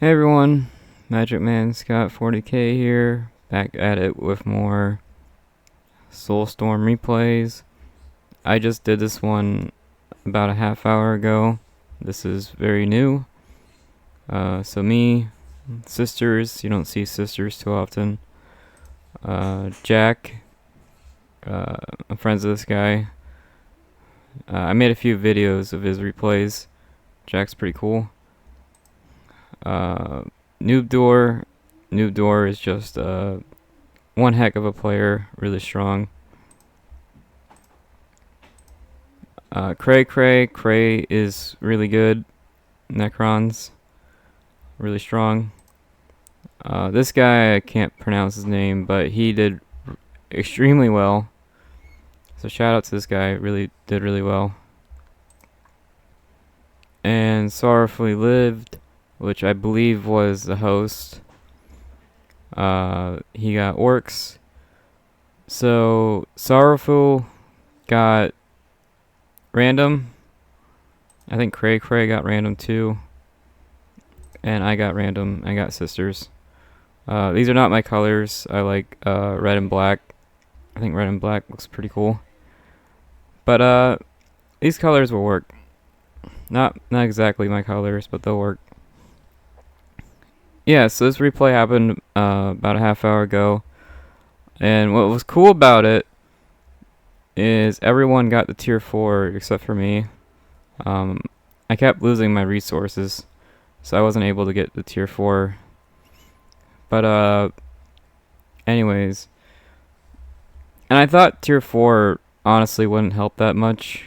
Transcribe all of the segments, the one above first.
Hey everyone, Magic Man Scott 40k here, back at it with more Soulstorm replays. I just did this one about a half hour ago. This is very new. So me, sisters, you don't see sisters too often. Jack, I'm friends with this guy. I made a few videos of his replays. Jack's pretty cool. Noob Door is just one heck of a player, really strong. Cray is really good. Necrons, really strong. This guy, I can't pronounce his name, but he did extremely well. So shout out to this guy, did really well. And Sorrowfully Lived, which I believe was the host. He got orcs. So Sorrowful got random. I think Cray got random too. And I got random. I got sisters. These are not my colors. I like red and black. I think red and black looks pretty cool. But these colors will work. Not exactly my colors, but they'll work. Yeah, so this replay happened about a half hour ago. And what was cool about it is everyone got the tier 4 except for me. I kept losing my resources, so I wasn't able to get the tier 4. But anyways. And I thought tier 4 honestly wouldn't help that much.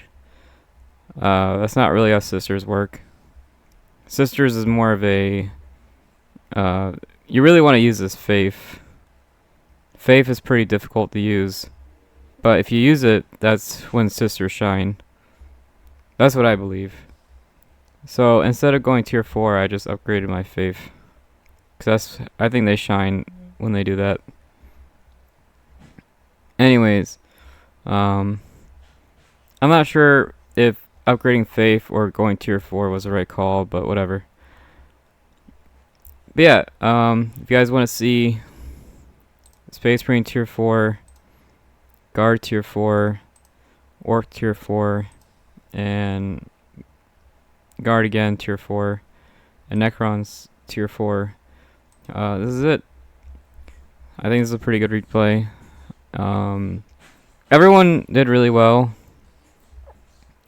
That's not really how sisters work. Sisters is more of a you really want to use this Faith. Faith is pretty difficult to use, but if you use it, that's when sisters shine. That's what I believe. So instead of going tier 4, I just upgraded my Faith, because I think they shine when they do that. Anyways, I'm not sure if upgrading Faith or going tier 4 was the right call, but whatever. But yeah, if you guys want to see Space Marine tier 4, Guard tier 4, Orc tier 4, and Guard again tier 4, and Necrons tier 4, this is it. I think this is a pretty good replay. Everyone did really well.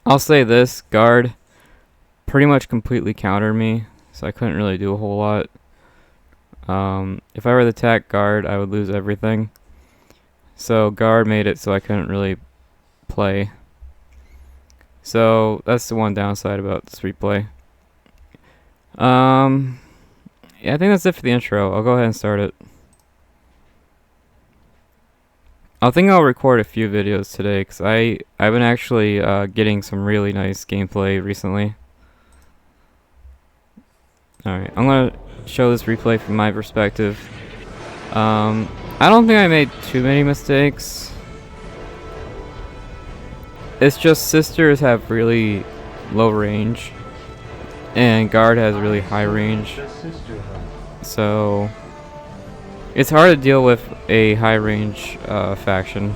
I'll say this, Guard pretty much completely countered me, so I couldn't really do a whole lot. If I were to attack Guard, I would lose everything. So Guard made it so I couldn't really play. So that's the one downside about this replay. Yeah, I think that's it for the intro. I'll go ahead and start it. I think I'll record a few videos today, because I've been actually getting some really nice gameplay recently. Alright, I'm going to show this replay from my perspective. I don't think I made too many mistakes. It's just sisters have really low range, and Guard has really high range. So it's hard to deal with a high range faction.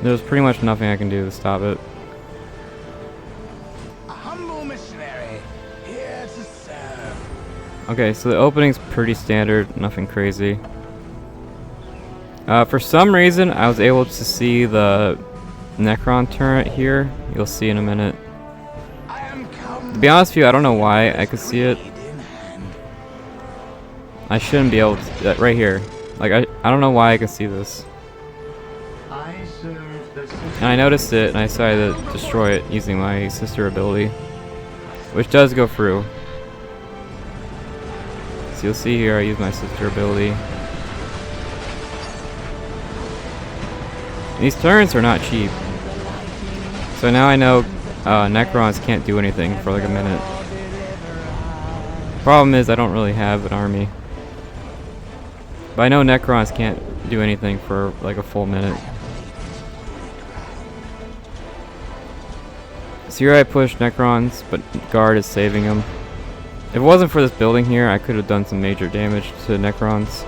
There's pretty much nothing I can do to stop it. Okay, so the opening's pretty standard, nothing crazy. For some reason, I was able to see the Necron turret here. You'll see in a minute. To be honest with you, I don't know why I could see it. I shouldn't be able to, right here. Like, I don't know why I could see this. And I noticed it, and I decided to destroy it using my sister ability, which does go through. So you'll see here I use my sister ability. These turrets are not cheap. So now I know Necrons can't do anything for like a minute. Problem is I don't really have an army. But I know Necrons can't do anything for like a full minute. So here I push Necrons, but guard is saving him. If it wasn't for this building here, I could have done some major damage to Necrons.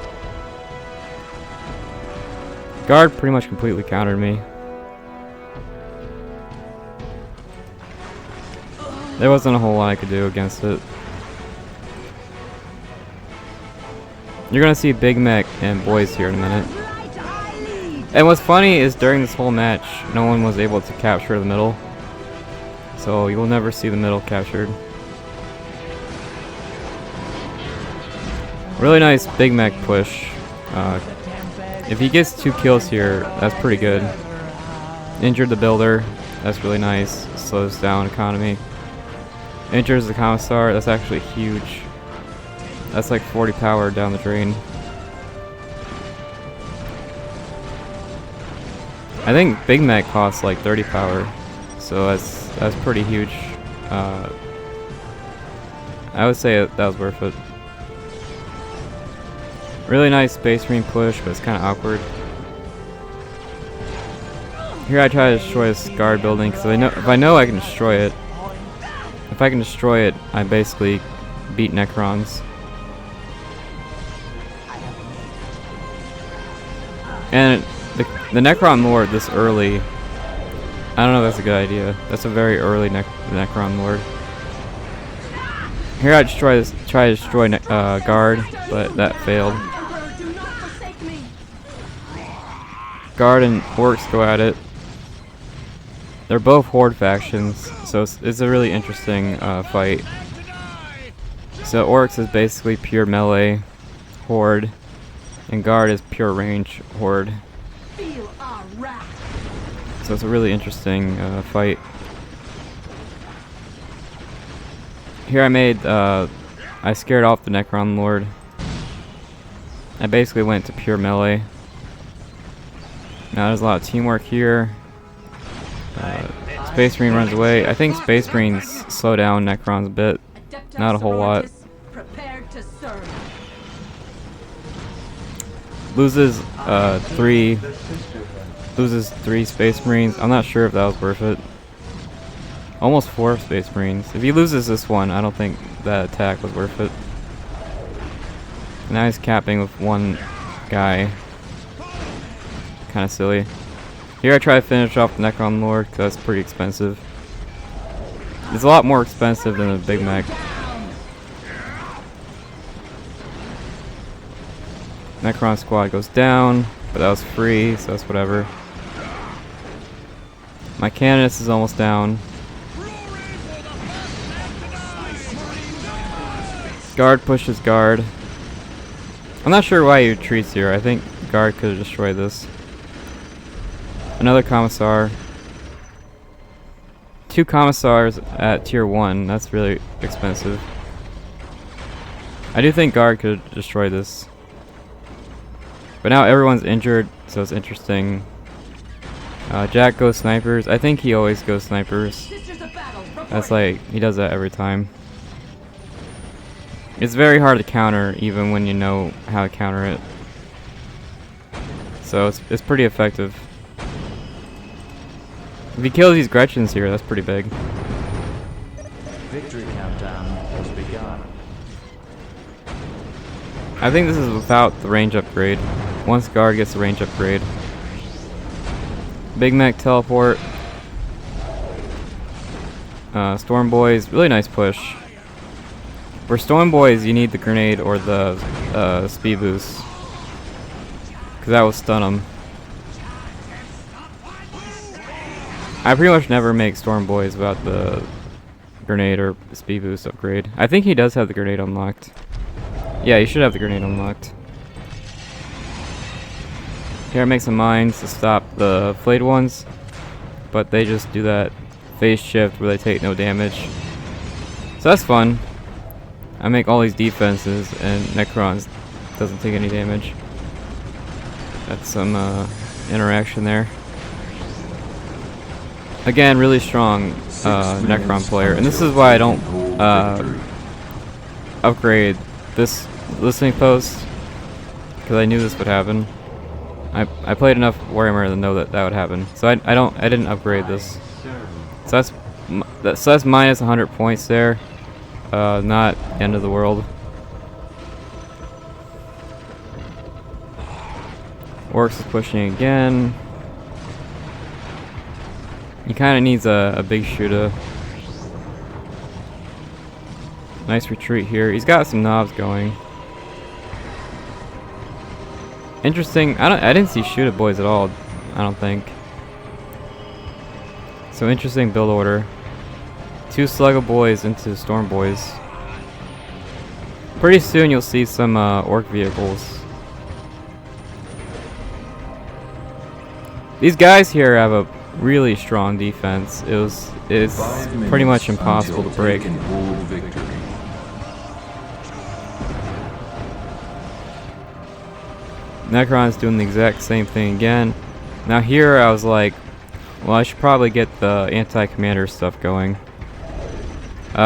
Guard pretty much completely countered me. There wasn't a whole lot I could do against it. You're gonna see Big Mech and boys here in a minute. And what's funny is during this whole match, no one was able to capture the middle. So you will never see the middle captured. Really nice Big Mech push. If he gets 2 kills here, that's pretty good. Injured the builder, that's really nice. Slows down economy. Injures the commissar, that's actually huge. That's like 40 power down the drain. I think Big Mech costs like 30 power, so that's pretty huge. I would say that was worth it. Really nice Space Marine push, but it's kind of awkward. Here I try to destroy this guard building because if I know I can destroy it. If I can destroy it, I basically beat Necrons. And the Necron Lord this early, I don't know if that's a good idea. That's a very early Necron Lord. Here I try to destroy guard, but that failed. Guard and Orcs go at it. They're both Horde factions, so it's a really interesting fight. So Orcs is basically pure melee Horde, and Guard is pure range Horde. So it's a really interesting fight. Here I scared off the Necron Lord. I basically went to pure melee. Now there's a lot of teamwork here. Space Marine runs away. I think Space Marines slow down Necrons a bit. Not a whole lot. Loses 3 Space Marines. I'm not sure if that was worth it. Almost 4 Space Marines. If he loses this one, I don't think that attack was worth it. Now he's capping with 1 guy. Kind of silly. Here I try to finish off the Necron Lord because that's pretty expensive. It's a lot more expensive than a Big Mech. Necron squad goes down, but that was free, so that's whatever. My Canonist is almost down. Guard pushes guard. I'm not sure why he retreats here. I think guard could have destroyed this. Another commissar. 2 commissars at tier 1. That's really expensive. I do think guard could destroy this. But now everyone's injured, so it's interesting. Jack goes snipers. I think he always goes snipers. That's like, he does that every time. It's very hard to counter even when you know how to counter it. So it's pretty effective. If he kills these Gretchens here, that's pretty big. Victory countdown has begun. I think this is without the range upgrade. Once guard gets the range upgrade. Big Mech teleport. Storm Boys, really nice push. For Storm Boys, you need the grenade or the speed boost, because that will stun them. I pretty much never make Storm Boys without the grenade or speed boost upgrade. I think he does have the grenade unlocked. Yeah, he should have the grenade unlocked. Here I make some mines to stop the flayed ones, but they just do that phase shift where they take no damage. So that's fun. I make all these defenses and Necrons doesn't take any damage. That's some interaction there. Again, really strong Necron player, and this is why I don't upgrade this listening post, because I knew this would happen. I played enough Warhammer to know that that would happen, so I didn't upgrade this. So So that's minus 100 points there. Not end of the world. Orcs is pushing again. He kind of needs a big shooter. Nice retreat here. He's got some knobs going. Interesting. I didn't see shoot at boys at all. I don't think. So interesting build order. 2 Sluggo boys into Storm boys. Pretty soon you'll see some orc vehicles. These guys here have a really strong defense. It's pretty much impossible to break. Necron's doing the exact same thing again. Now here I was like, well, I should probably get the anti-commander stuff going.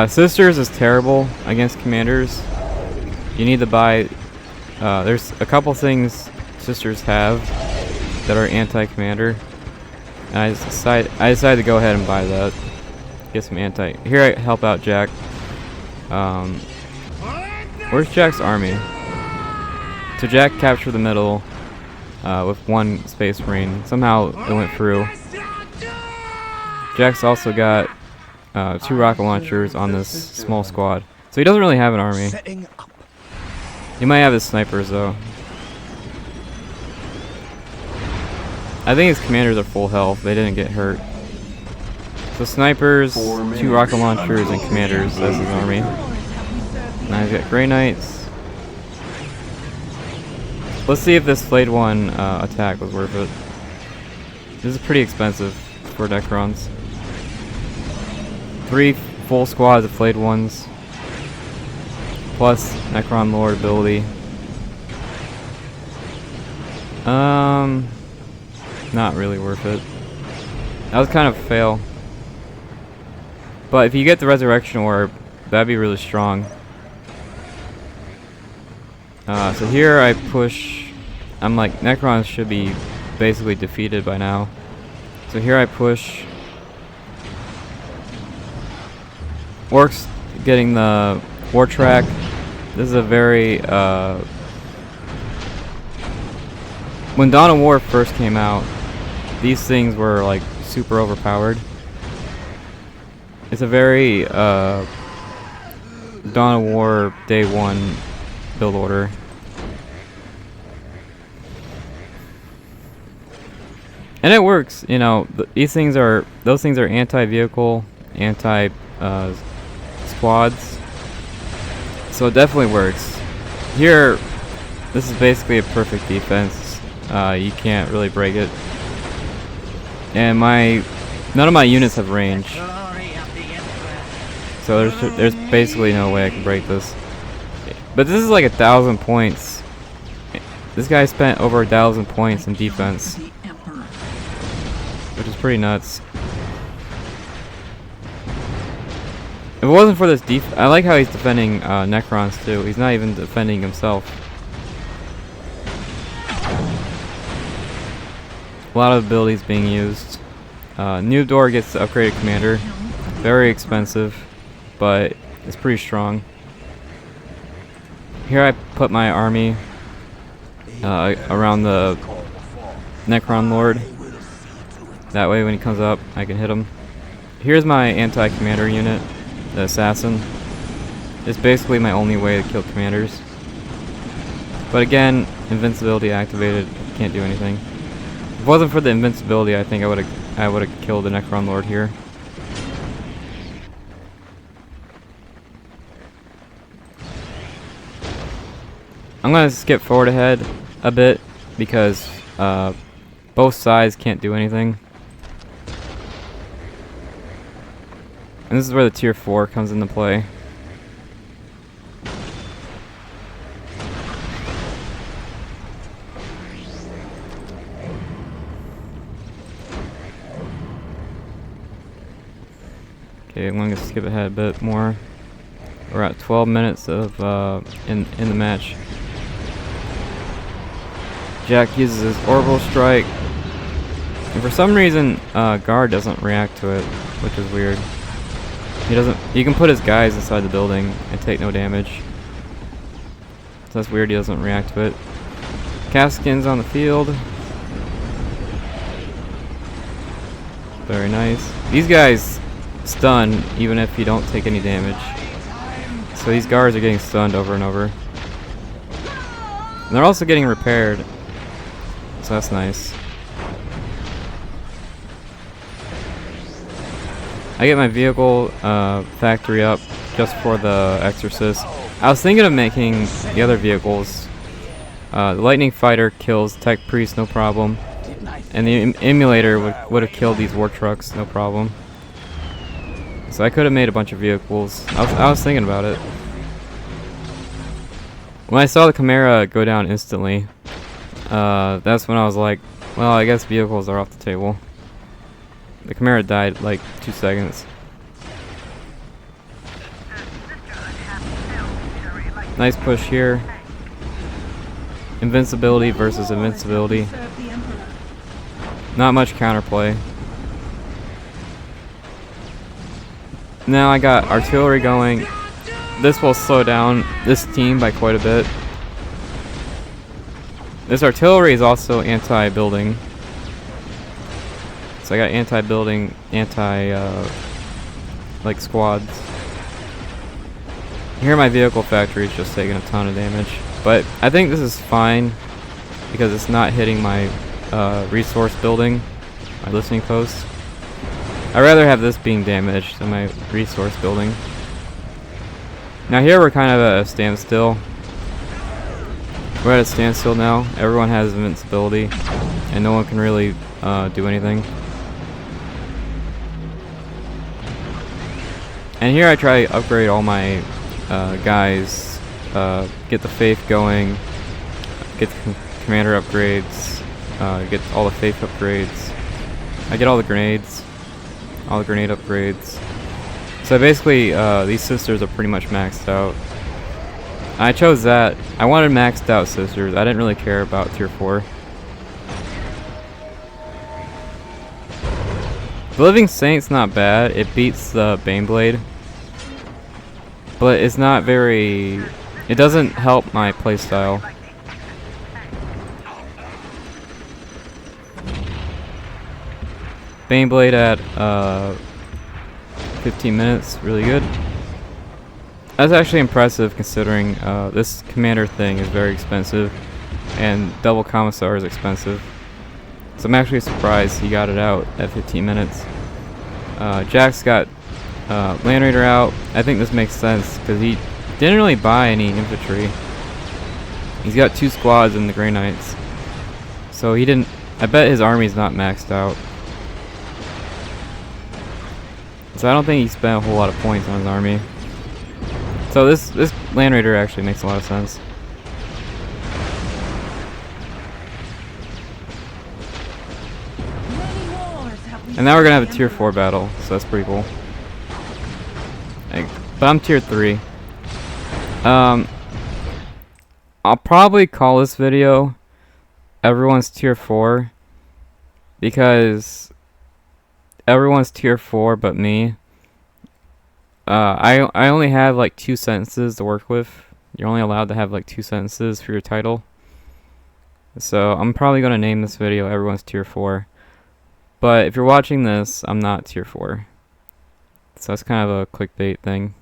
Sisters is terrible against commanders. You need to buy, there's a couple things Sisters have that are anti-commander. And I decided to go ahead and buy that. Get some anti. Here I help out Jack. Where's Jack's army? So Jack captured the middle with 1 Space Marine. Somehow it went through. Jack's also got 2 rocket launchers on this small squad. So he doesn't really have an army. He might have his snipers though. I think his commanders are full health. They didn't get hurt. So snipers, 2 rocket launchers, and commanders. That's his army. Now he's got Grey Knights. Let's see if this flayed one attack was worth it. This is pretty expensive for Necrons. 3 full squads of flayed ones. Plus Necron Lord ability. Not really worth it. That was kind of a fail. But if you get the Resurrection Orb, that'd be really strong. So here I push. I'm like, Necrons should be basically defeated by now. So here I push. Orcs getting the War Track. This is a very when Dawn of War first came out, these things were like super overpowered. It's a very Dawn of War Day 1 build order. And it works, you know. Those things are anti-vehicle, anti-squads, so it definitely works. Here, this is basically a perfect defense. You can't really break it. And none of my units have range, so there's basically no way I can break this. But this is like 1,000 points. This guy spent over 1,000 points in defense, which is pretty nuts. If it wasn't for this I like how he's defending Necrons too. He's not even defending himself. A lot of abilities being used. New Door gets the upgraded commander. Very expensive, but it's pretty strong. Here I put my army around the Necron Lord. That way when he comes up, I can hit him. Here's my anti-commander unit, the Assassin. It's basically my only way to kill commanders. But again, invincibility activated, can't do anything. If it wasn't for the invincibility, I think I would have killed the Necron Lord here. I'm gonna skip forward ahead a bit because both sides can't do anything. And this is where the tier 4 comes into play. Okay, I'm gonna skip ahead a bit more. We're at 12 minutes of in the match. Jack uses his orbital strike, and for some reason, guard doesn't react to it, which is weird. He doesn't. He can put his guys inside the building and take no damage. So that's weird. He doesn't react to it. Calfskins on the field. Very nice. These guys stun even if you don't take any damage. So these guards are getting stunned over and over. And they're also getting repaired. So that's nice. I get my vehicle factory up just for the Exorcist. I was thinking of making the other vehicles. The Lightning Fighter kills Tech Priest, no problem. And the Emulator would have killed these war trucks, no problem. So I could have made a bunch of vehicles. I was thinking about it. When I saw the Chimera go down instantly, that's when I was like, well, I guess vehicles are off the table. The Chimera died like 2 seconds. Nice push here. Invincibility versus invincibility. Not much counterplay. Now I got artillery going. This will slow down this team by quite a bit. This artillery is also anti-building. So I got anti-building, like squads. Here my vehicle factory is just taking a ton of damage. But I think this is fine because it's not hitting my resource building, my listening post. I'd rather have this being damaged than my resource building. Now here we're kind of at a standstill. We're at a standstill now. Everyone has invincibility and no one can really do anything. And here I try to upgrade all my guys, get the faith going, get the commander upgrades, get all the faith upgrades. I get all the grenades, all the grenade upgrades. So basically these sisters are pretty much maxed out. I chose that. I wanted maxed out sisters. I didn't really care about tier 4. The Living Saint's not bad. It beats the Baneblade. But it's not very... It doesn't help my playstyle. Baneblade at 15 minutes, really good. That's actually impressive considering this commander thing is very expensive and double commissar is expensive. So I'm actually surprised he got it out at 15 minutes. Jack's got Land Raider out. I think this makes sense because he didn't really buy any infantry. He's got 2 squads in the Grey Knights. So he didn't... I bet his army's not maxed out. So I don't think he spent a whole lot of points on his army. So this Land Raider actually makes a lot of sense. And now we're gonna have a tier 4 battle, so that's pretty cool. But I'm tier 3. I'll probably call this video everyone's tier 4 because everyone's tier 4 but me. I only have like 2 sentences to work with. You're only allowed to have like 2 sentences for your title. So I'm probably gonna name this video everyone's tier 4. But if you're watching this, I'm not tier 4. So that's kind of a clickbait thing.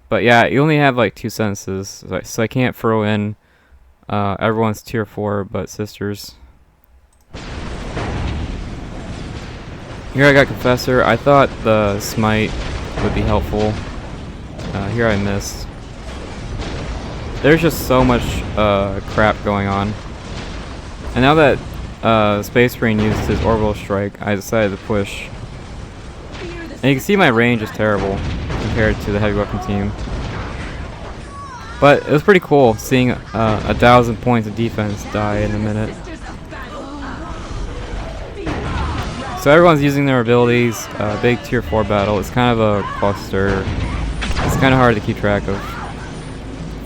But yeah, you only have like 2 sentences, so I can't throw in everyone's tier 4 but sisters. Here I got Confessor. I thought the Smite would be helpful. Here I missed. There's just so much crap going on. And now that Space Marine used his Orbital Strike, I decided to push. And you can see my range is terrible compared to the heavy weapon team. But it was pretty cool seeing 1,000 points of defense die in a minute. So everyone's using their abilities. Big tier 4 battle. It's kind of a cluster. It's kind of hard to keep track of.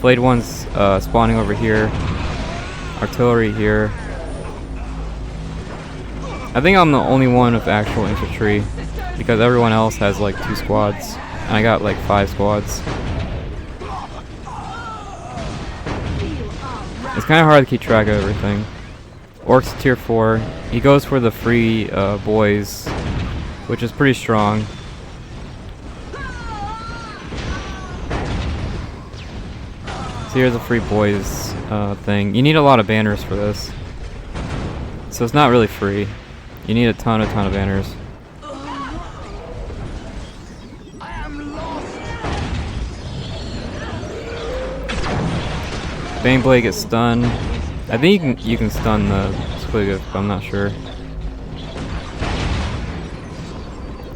Blade 1's spawning over here. Artillery here. I think I'm the only one with actual infantry. because everyone else has like 2 squads, and I got like 5 squads. It's kind of hard to keep track of everything. Orc's tier 4. He goes for the free boys, which is pretty strong. So here's a free boys thing. You need a lot of banners for this. So it's not really free. You need a ton of banners. Baneblade gets stunned. I think you can stun the Squiggith, but I'm not sure.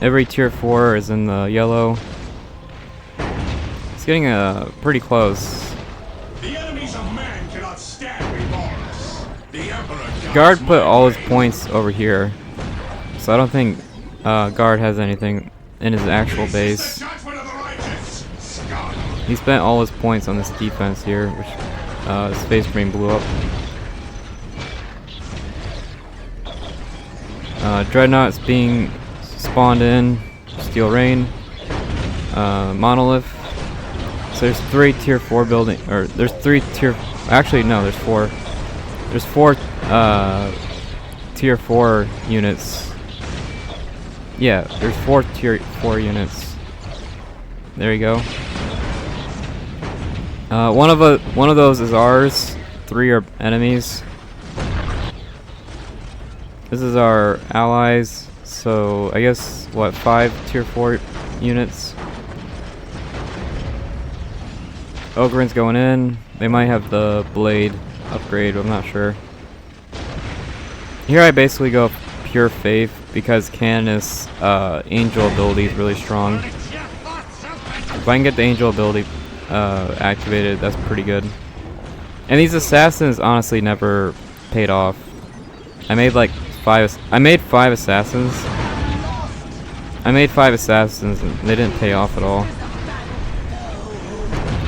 Every tier 4 is in the yellow. It's getting pretty close. The enemies of man cannot stand before us. The Emperor Guard put all his points over here, so I don't think Guard has anything in his actual base. He spent all his points on this defense here, which Space Marine blew up. Dreadnought's being spawned in. Steel Rain. Monolith. So there's 3 tier 4 building, or there's 3 tier. Actually, no, there's 4. There's 4 tier 4 units. Yeah, there's 4 tier 4 units. There you go. One of those is ours. 3 are enemies. This is our allies. So I guess what, 5 tier 4 units. Ogren's going in. They might have the blade upgrade, but I'm not sure. Here I basically go pure faith because Canon's angel ability is really strong. If I can get the angel ability activated, that's pretty good. And these assassins honestly never paid off. I made like 5 assassins. I made 5 assassins and they didn't pay off at all.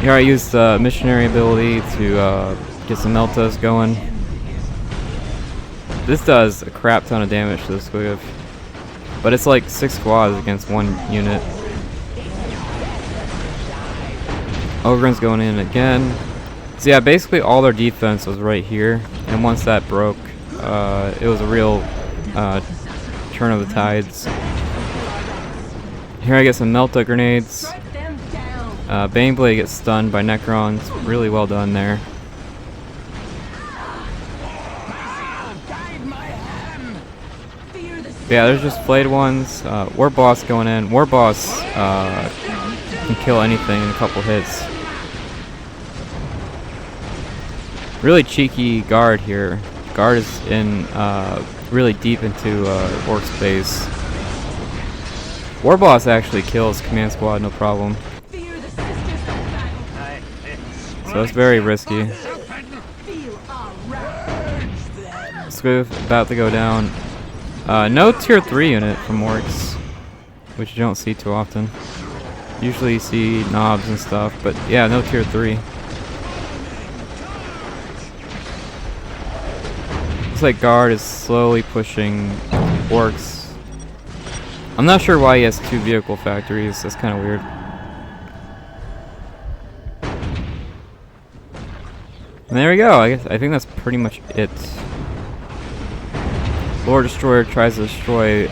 Here I used the missionary ability to get some Meltas going. This does a crap ton of damage to the Squiggith, but it's like 6 squads against 1 unit. Ogren's going in again. So yeah, basically all their defense was right here, and once that broke, it was a real turn of the tides. Here I get some Melta grenades. Baneblade gets stunned by Necrons. Really well done there. Yeah, there's just flayed ones. War Boss going in. War Boss can kill anything in a couple hits. Really cheeky Guard here. Guard is in really deep into Orc's base. War Boss actually kills Command Squad no problem. So it's very risky. Squiggith about to go down. No tier 3 unit from Orcs, which you don't see too often. Usually you see knobs and stuff, but yeah, no tier 3. Looks like Guard is slowly pushing Orcs. I'm not sure why he has 2 vehicle factories. That's kind of weird. And there we go. I think that's pretty much it. Lord Destroyer tries to destroy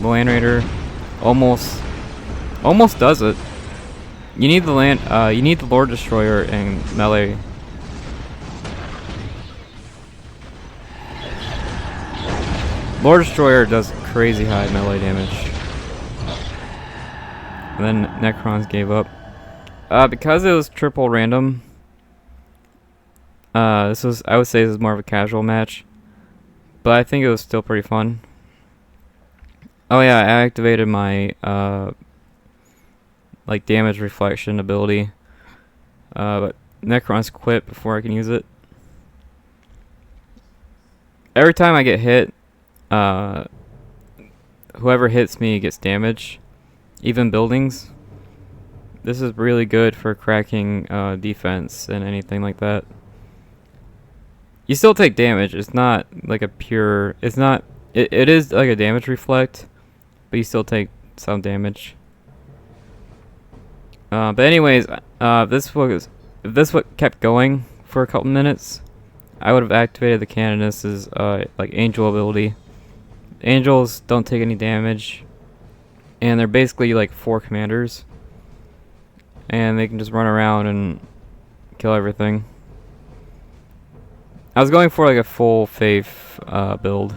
Land Raider. Almost does it. You need the you need the Lord Destroyer and melee. Lord Destroyer does crazy high melee damage. And then Necrons gave up. Because it was triple random. I would say this is more of a casual match. But I think it was still pretty fun. Oh yeah, I activated my like damage reflection ability. But Necrons quit before I can use it. Every time I get hit, whoever hits me gets damage. Even buildings. This is really good for cracking defense and anything like that. You still take damage. It's not like a pure. It's not It is like a damage reflect, but you still take some damage. But anyways, if this what kept going for a couple minutes, I would have activated the Canoness's like angel ability. Angels don't take any damage, and they're basically like 4 commanders, and they can just run around and kill everything. I was going for like a full faith build.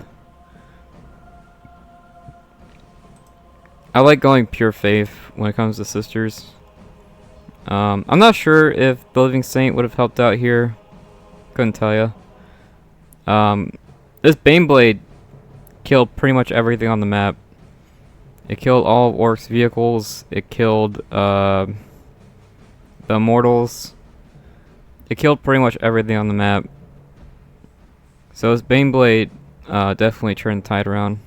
I like going pure faith when it comes to sisters. I'm not sure if the Living Saint would have helped out here. Couldn't tell you. This Baneblade killed pretty much everything on the map. It killed all of Orc's vehicles. It killed the Immortals. It killed pretty much everything on the map. So this Baneblade definitely turned the tide around.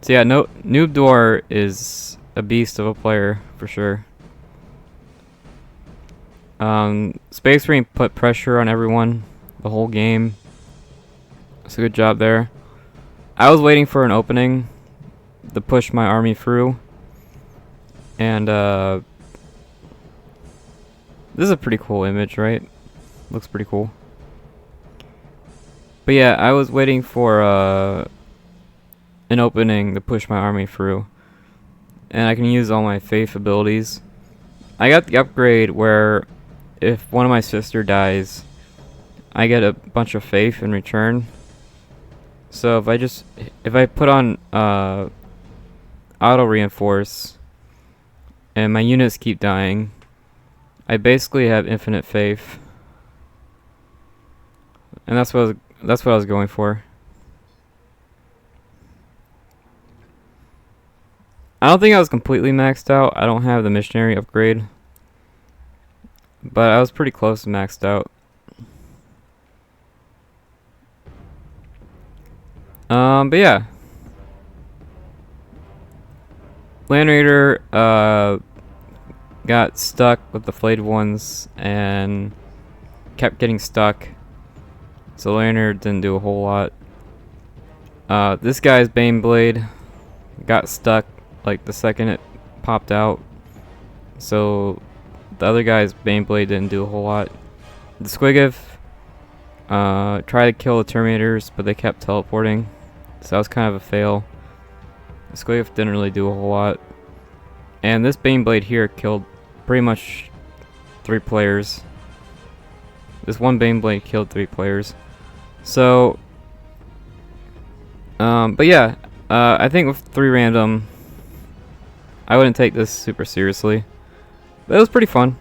So yeah, no, Noobdor is a beast of a player for sure. Space Marine put pressure on everyone the whole game. It's a good job there. I was waiting for an opening to push my army through, and this is a pretty cool image, right? Looks pretty cool. But yeah, I was waiting for an opening to push my army through, and I can use all my faith abilities. I got the upgrade where if one of my sister dies, I get a bunch of faith in return. So if I put on auto reinforce and my units keep dying, I basically have infinite faith. And that's what I was going for. I don't think I was completely maxed out. I don't have the missionary upgrade, but I was pretty close to maxed out. But yeah, Land Raider got stuck with the flayed ones and kept getting stuck, so Land Raider didn't do a whole lot. This guy's Baneblade got stuck like the second it popped out, so the other guy's Baneblade didn't do a whole lot. The Squiggith tried to kill the Terminators, but they kept teleporting, so that was kind of a fail. The Squiggith didn't really do a whole lot. And this Baneblade here killed pretty much 3 players. This one Baneblade killed 3 players. So, but yeah, I think with 3 random, I wouldn't take this super seriously. But it was pretty fun.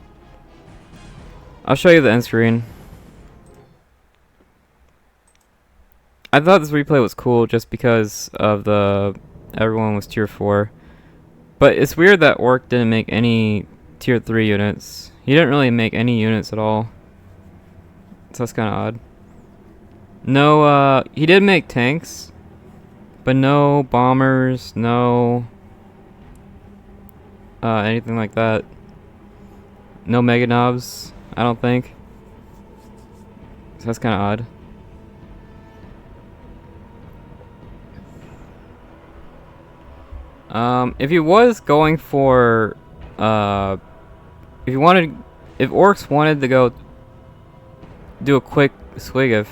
I'll show you the end screen. I thought this replay was cool just because of everyone was tier 4. But it's weird that Orc didn't make any tier 3 units. He didn't really make any units at all. So that's kind of odd. No, he did make tanks, but no bombers, no anything like that. No Mega Knobs, I don't think. So that's kind of odd. If he was going for, if Orcs wanted to go do a quick Squiggith,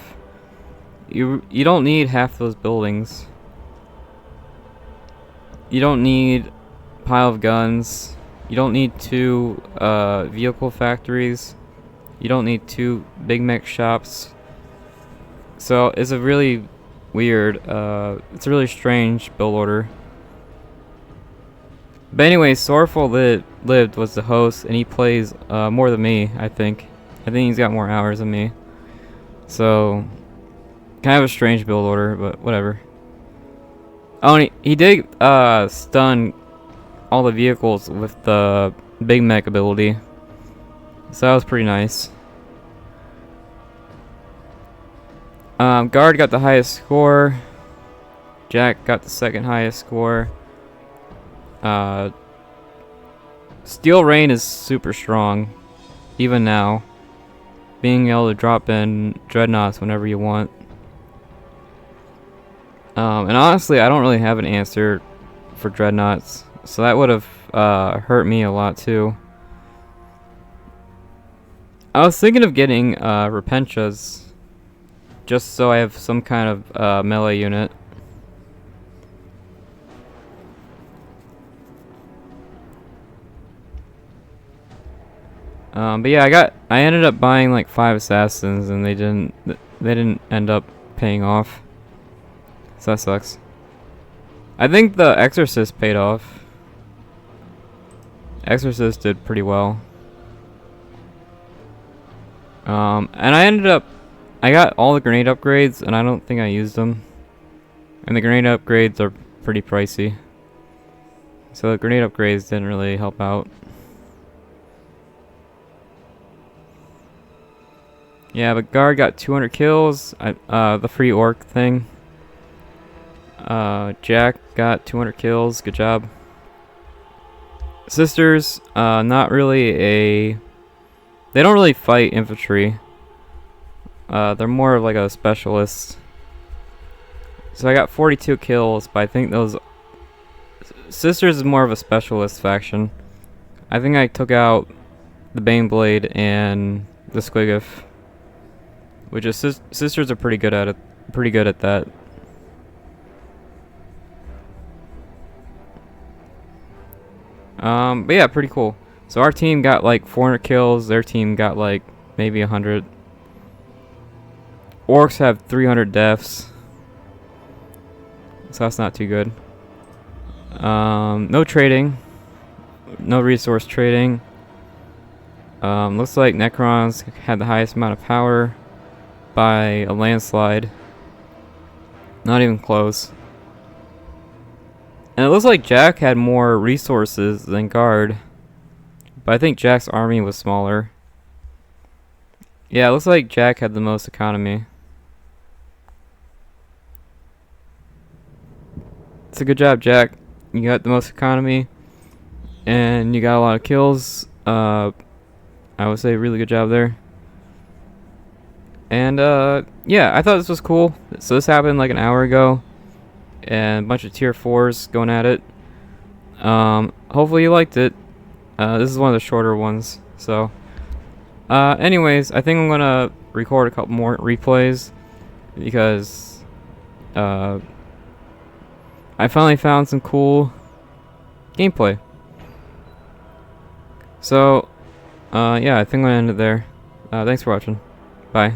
you don't need half those buildings. You don't need pile of guns. You don't need 2 vehicle factories. You don't need 2 big mech shops. So it's a really weird, it's a really strange build order. But anyway, Sorrowful Lived was the host, and he plays more than me, I think. I think he's got more hours than me. So, kind of a strange build order, but whatever. Oh, and he did stun all the vehicles with the Big Mech ability. So that was pretty nice. Guard got the highest score. Jack got the second highest score. Steel Rain is super strong, even now. Being able to drop in Dreadnoughts whenever you want. And honestly, I don't really have an answer for dreadnoughts, so that would have hurt me a lot too. I was thinking of getting Repenchas, just so I have some kind of melee unit. But yeah, I ended up buying like 5 assassins, and they didn't end up paying off. So that sucks. I think the Exorcist paid off. Exorcist did pretty well. And I got all the grenade upgrades, and I don't think I used them. And the grenade upgrades are pretty pricey. So the grenade upgrades didn't really help out. Yeah, but Guard got 200 kills. The free orc thing. Jack got 200 kills. Good job. Sisters, not really a... They don't really fight infantry. They're more of like a specialist. So I got 42 kills, but I think those... Sisters is more of a specialist faction. I think I took out the Baneblade and the Squiggith. Which is sisters are pretty good at it. Pretty good at that. But yeah, pretty cool. So our team got like 400 kills. Their team got like maybe 100. Orcs have 300 deaths. So that's not too good. No trading. No resource trading. Looks like Necrons had the highest amount of power by a landslide. Not even close. And it looks like Jack had more resources than Guard. But I think Jack's army was smaller. Yeah, it looks like Jack had the most economy. It's a good job, Jack. You got the most economy. And you got a lot of kills. I would say really good job there. And yeah, I thought this was cool. So this happened like an hour ago, and a bunch of tier 4s going at it. Hopefully you liked it. This is one of the shorter ones. So anyways, I think I'm gonna record a couple more replays because I finally found some cool gameplay. So yeah, I think I'm gonna end it there. Thanks for watching. Bye.